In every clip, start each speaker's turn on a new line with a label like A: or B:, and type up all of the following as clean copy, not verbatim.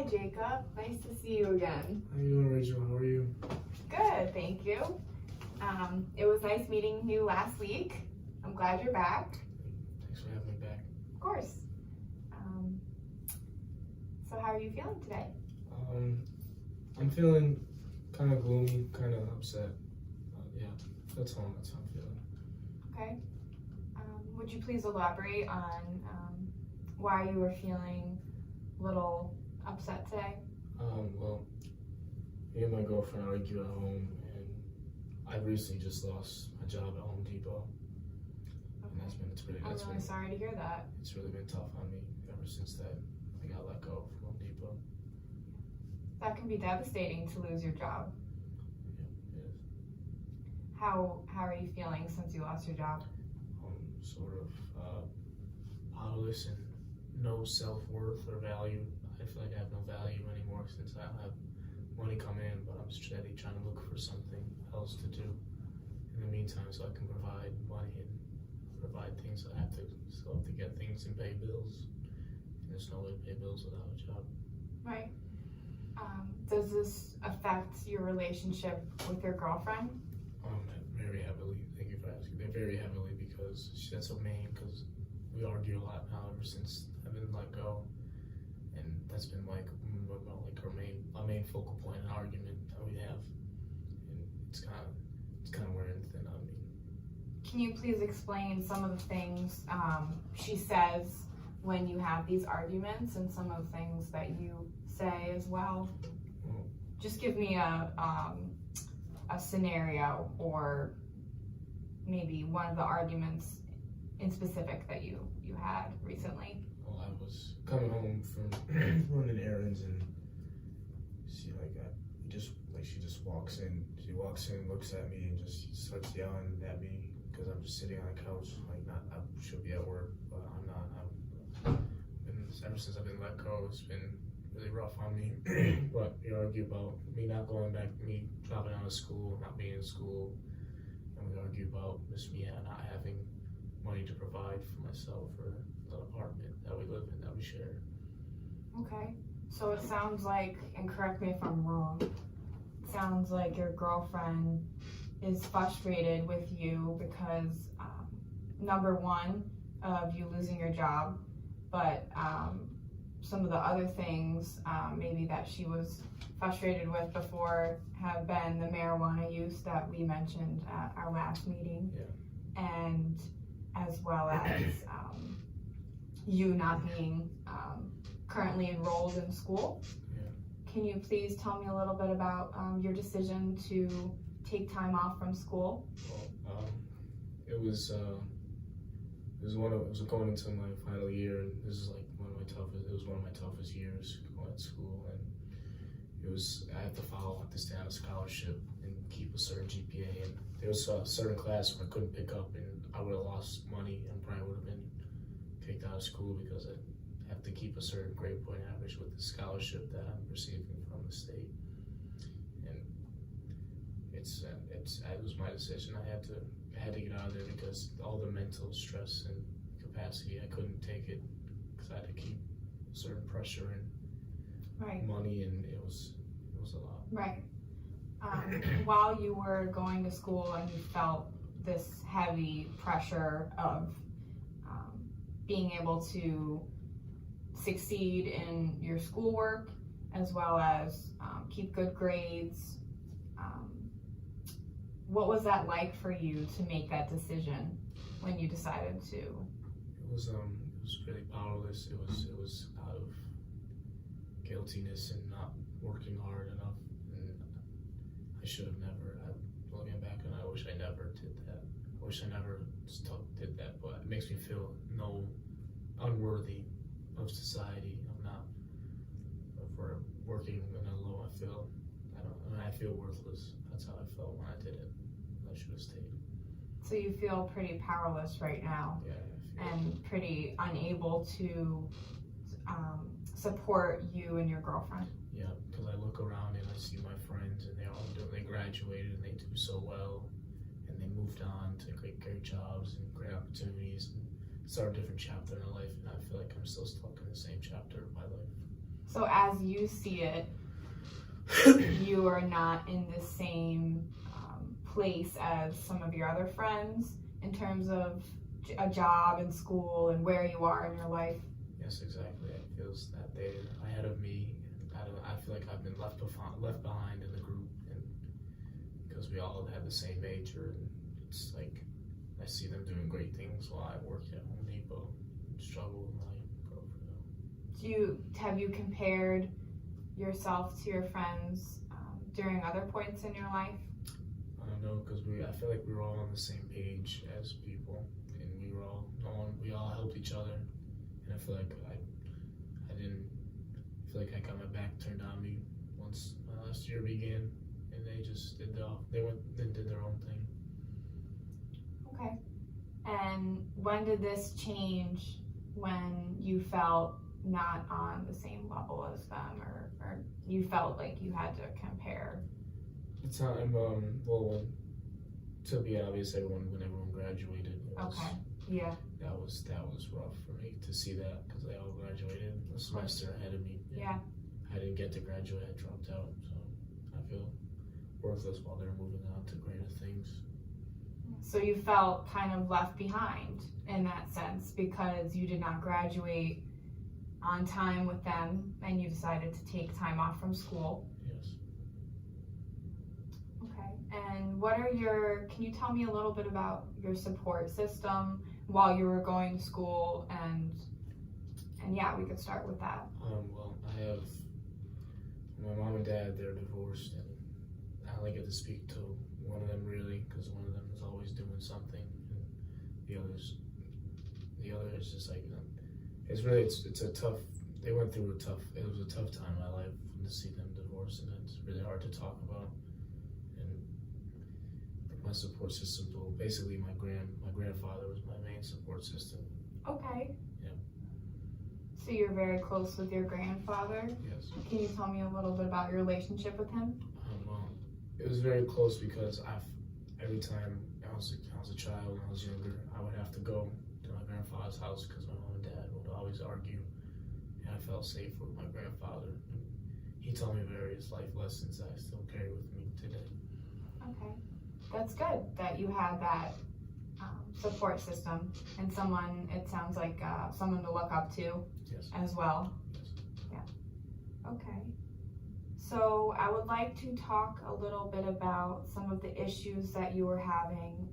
A: Jacob. Nice to see you again.
B: How you doing, Rachel? How are you?
A: Good, thank you. It was nice meeting you last week. I'm glad you're back.
B: Thanks for having me back.
A: Of course. So how are you feeling today?
B: I'm feeling kind of gloomy, kind of upset. Yeah, that's how I'm feeling.
A: Okay. Would you please elaborate on why you were feeling a little upset today?
B: Well, me and my girlfriend argue at home, and I recently just lost my job at Home Depot. And
A: I'm really sorry to hear that.
B: It's really been tough on me ever since that I got let go from Home Depot.
A: That can be devastating to lose your job.
B: Yeah, it is.
A: How are you feeling since you lost your job?
B: Sort of powerless and no self-worth or value. I feel like I have no value anymore since I don't have money come in, but I'm steady trying to look for something else to do in the meantime so I can provide money and provide things that I have to get things and pay bills. And there's no way to pay bills without a job.
A: Right. Does this affect your relationship with your girlfriend?
B: Very heavily. Thank you for asking. Very heavily because that's her main, because we argue a lot now ever since I've been let go, and that's been like our main focal point in argument that we have, and it's kind of wearing thin on me.
A: Can you please explain some of the things she says when you have these arguments, and some of the things that you say as well? Just give me a scenario, or maybe one of the arguments in specific that you had recently.
B: Well, I was coming home from running errands, and she just walks in. She walks in, looks at me, and just starts yelling at me because I'm just sitting on the couch. I should be at work, but I'm not. Ever since I've been let go, it's been really rough on me. But we argue about me not going back, me dropping out of school, not being in school, and we argue about just me not having money to provide for myself or the apartment that we live in, that we share.
A: Okay, so it sounds like, and correct me if I'm wrong, it sounds like your girlfriend is frustrated with you because number one, of you losing your job, but some of the other things maybe that she was frustrated with before have been the marijuana use that we mentioned at our last meeting.
B: Yeah.
A: And as well as you not being currently enrolled in school.
B: Yeah. Can
A: you please tell me a little bit about your decision to take time off from school?
B: Well, it was going into my final year, and this is like it was one of my toughest years going to school, and I had to stay on a scholarship and keep a certain GPA, and there was a certain class I couldn't pick up, and I would have lost money and probably would have been kicked out of school because I have to keep a certain grade point average with the scholarship that I'm receiving from the state. And it was my decision. I had to get out of there because all the mental stress and capacity, I couldn't take it because I had to keep certain pressure and money, and it was a lot.
A: Right. While you were going to school and you felt this heavy pressure of being able to succeed in your schoolwork as well as keep good grades, what was that like for you to make that decision when you decided to?
B: It was really powerless. It was out of guiltiness and not working hard enough, and I should have never. Looking back, and I wish I never did that. I wish I never did that, but it makes me feel unworthy of society. For working in a low, I feel worthless. That's how I felt when I did it. I should have stayed.
A: So you feel pretty powerless right now.
B: Yeah.
A: And pretty unable to support you and your girlfriend.
B: Yeah, because I look around and I see my friends, and they graduated and they do so well, and they moved on to great jobs and great opportunities and start a different chapter in their life, and I feel like I'm still stuck in the same chapter of my life.
A: So as you see it, you are not in the same place as some of your other friends in terms of a job and school and where you are in your life.
B: Yes, exactly. It feels that they're ahead of me. I feel like I've been left behind in the group, and because we all have the same major, and it's like I see them doing great things while I work at Home Depot and struggle in life.
A: Have you compared yourself to your friends during other points in your life?
B: I don't know, because I feel like we were all on the same page as people, and we all helped each other, and I feel like I got my back turned on me once my last year began, and they just did their own thing.
A: Okay. And when did this change, when you felt not on the same level as them, or you felt like you had to compare?
B: The time, well, to be obvious, when everyone graduated,
A: Yeah.
B: That was rough for me to see that, because they all graduated a semester ahead of me.
A: Yeah.
B: I didn't get to graduate. I dropped out, so I feel worthless while they're moving on to greater things.
A: So you felt kind of left behind in that sense because you did not graduate on time with them, and you decided to take time off from school.
B: Yes.
A: Okay. And can you tell me a little bit about your support system while you were going to school, and yeah, we could start with that.
B: Well, I have my mom and dad. They're divorced, and I only get to speak to one of them really, because one of them is always doing something, and the other is just like, it's a tough. They went through it was a tough time in my life to see them divorced, and it's really hard to talk about. And my support system, well, basically my grandfather was my main support system.
A: Okay.
B: Yeah.
A: So you're very close with your grandfather?
B: Yes.
A: Can you tell me a little bit about your relationship with him?
B: Well, it was very close because every time I was a child, when I was younger, I would have to go to my grandfather's house because my mom and dad would always argue, and I felt safe with my grandfather. He taught me various life lessons that I still carry with me today.
A: Okay. That's good that you had that support system and someone, it sounds like someone to look up to.
B: Yes.
A: As well.
B: Yes.
A: Yeah. Okay. So I would like to talk a little bit about some of the issues that you were having.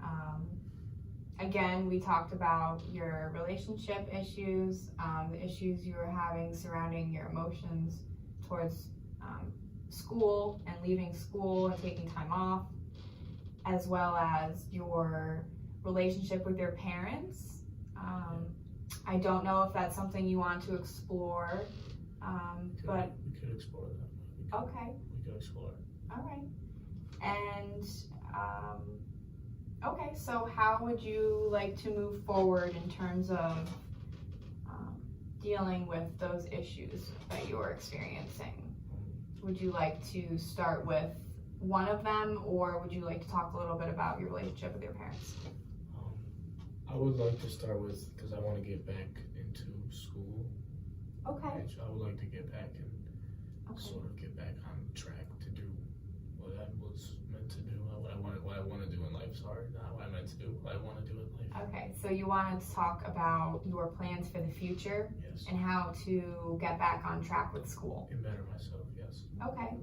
A: Again, we talked about your relationship issues, the issues you were having surrounding your emotions towards school and leaving school and taking time off, as well as your relationship with your parents. I don't know if that's something you want to explore, but
B: we could explore that.
A: Okay.
B: We could explore it.
A: All right. And okay, so how would you like to move forward in terms of dealing with those issues that you're experiencing? Would you like to start with one of them, or would you like to talk a little bit about your relationship with your parents?
B: I would like to start with, because I want to get back into school.
A: Okay.
B: I would like to get back and sort of get back on track to do what I was meant to do, what I want to do in life. Sorry, not what I meant to do, what I want to do in life.
A: Okay, so you wanted to talk about your plans for the future.
B: Yes.
A: And how to get back on track with school.
B: And better myself, yes.
A: Okay.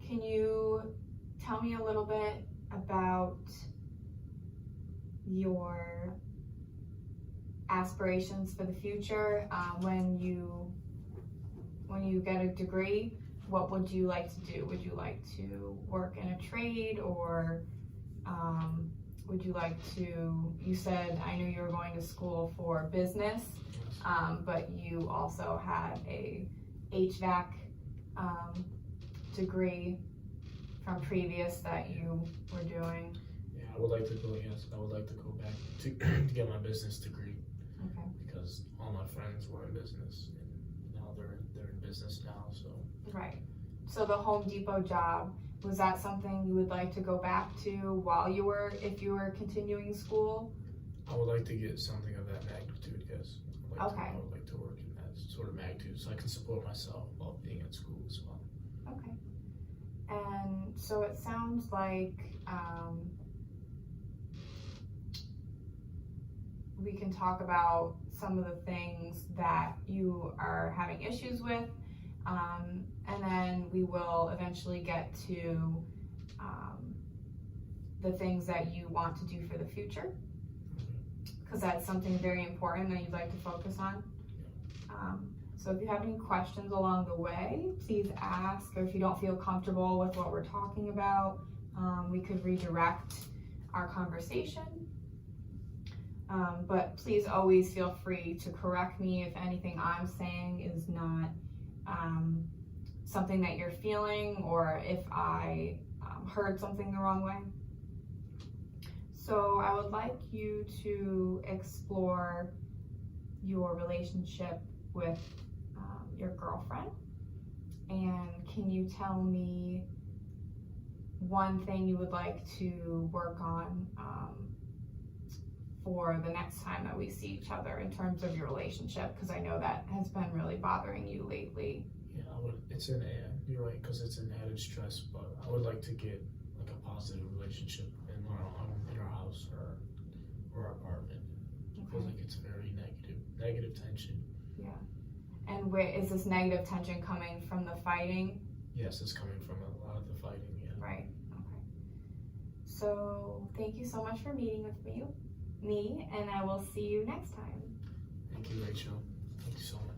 A: Can you tell me a little bit about your aspirations for the future? When you get a degree, what would you like to do? Would you like to work in a trade, or would you like to, you said, I knew you were going to school for business, but you also had a HVAC degree from previous that you were doing.
B: Yeah, I would like to go, yes, I would like to go back to get my business degree.
A: Okay.
B: Because all my friends were in business, and now they're in business now, so.
A: Right. So the Home Depot job, was that something you would like to go back to if you were continuing school?
B: I would like to get something of that magnitude, yes.
A: Okay.
B: I would like to work in that sort of magnitude so I can support myself while being at school as well.
A: Okay. And so it sounds like we can talk about some of the things that you are having issues with, and then we will eventually get to the things that you want to do for the future, because that's something very important that you'd like to focus on. So if you have any questions along the way, please ask, or if you don't feel comfortable with what we're talking about, we could redirect our conversation. But please always feel free to correct me if anything I'm saying is not something that you're feeling, or if I heard something the wrong way. So I would like you to explore your relationship with your girlfriend. And can you tell me one thing you would like to work on for the next time that we see each other in terms of your relationship? Because I know that has been really bothering you lately.
B: Yeah, you're right, because it's an added stress, but I would like to get like a positive relationship in our house or our apartment. It feels like it's very negative tension.
A: Yeah. And is this negative tension coming from the fighting?
B: Yes, it's coming from a lot of the fighting, yeah.
A: Right, okay. So thank you so much for meeting with me, and I will see you next time.
B: Thank you, Rachel. Thank you so much.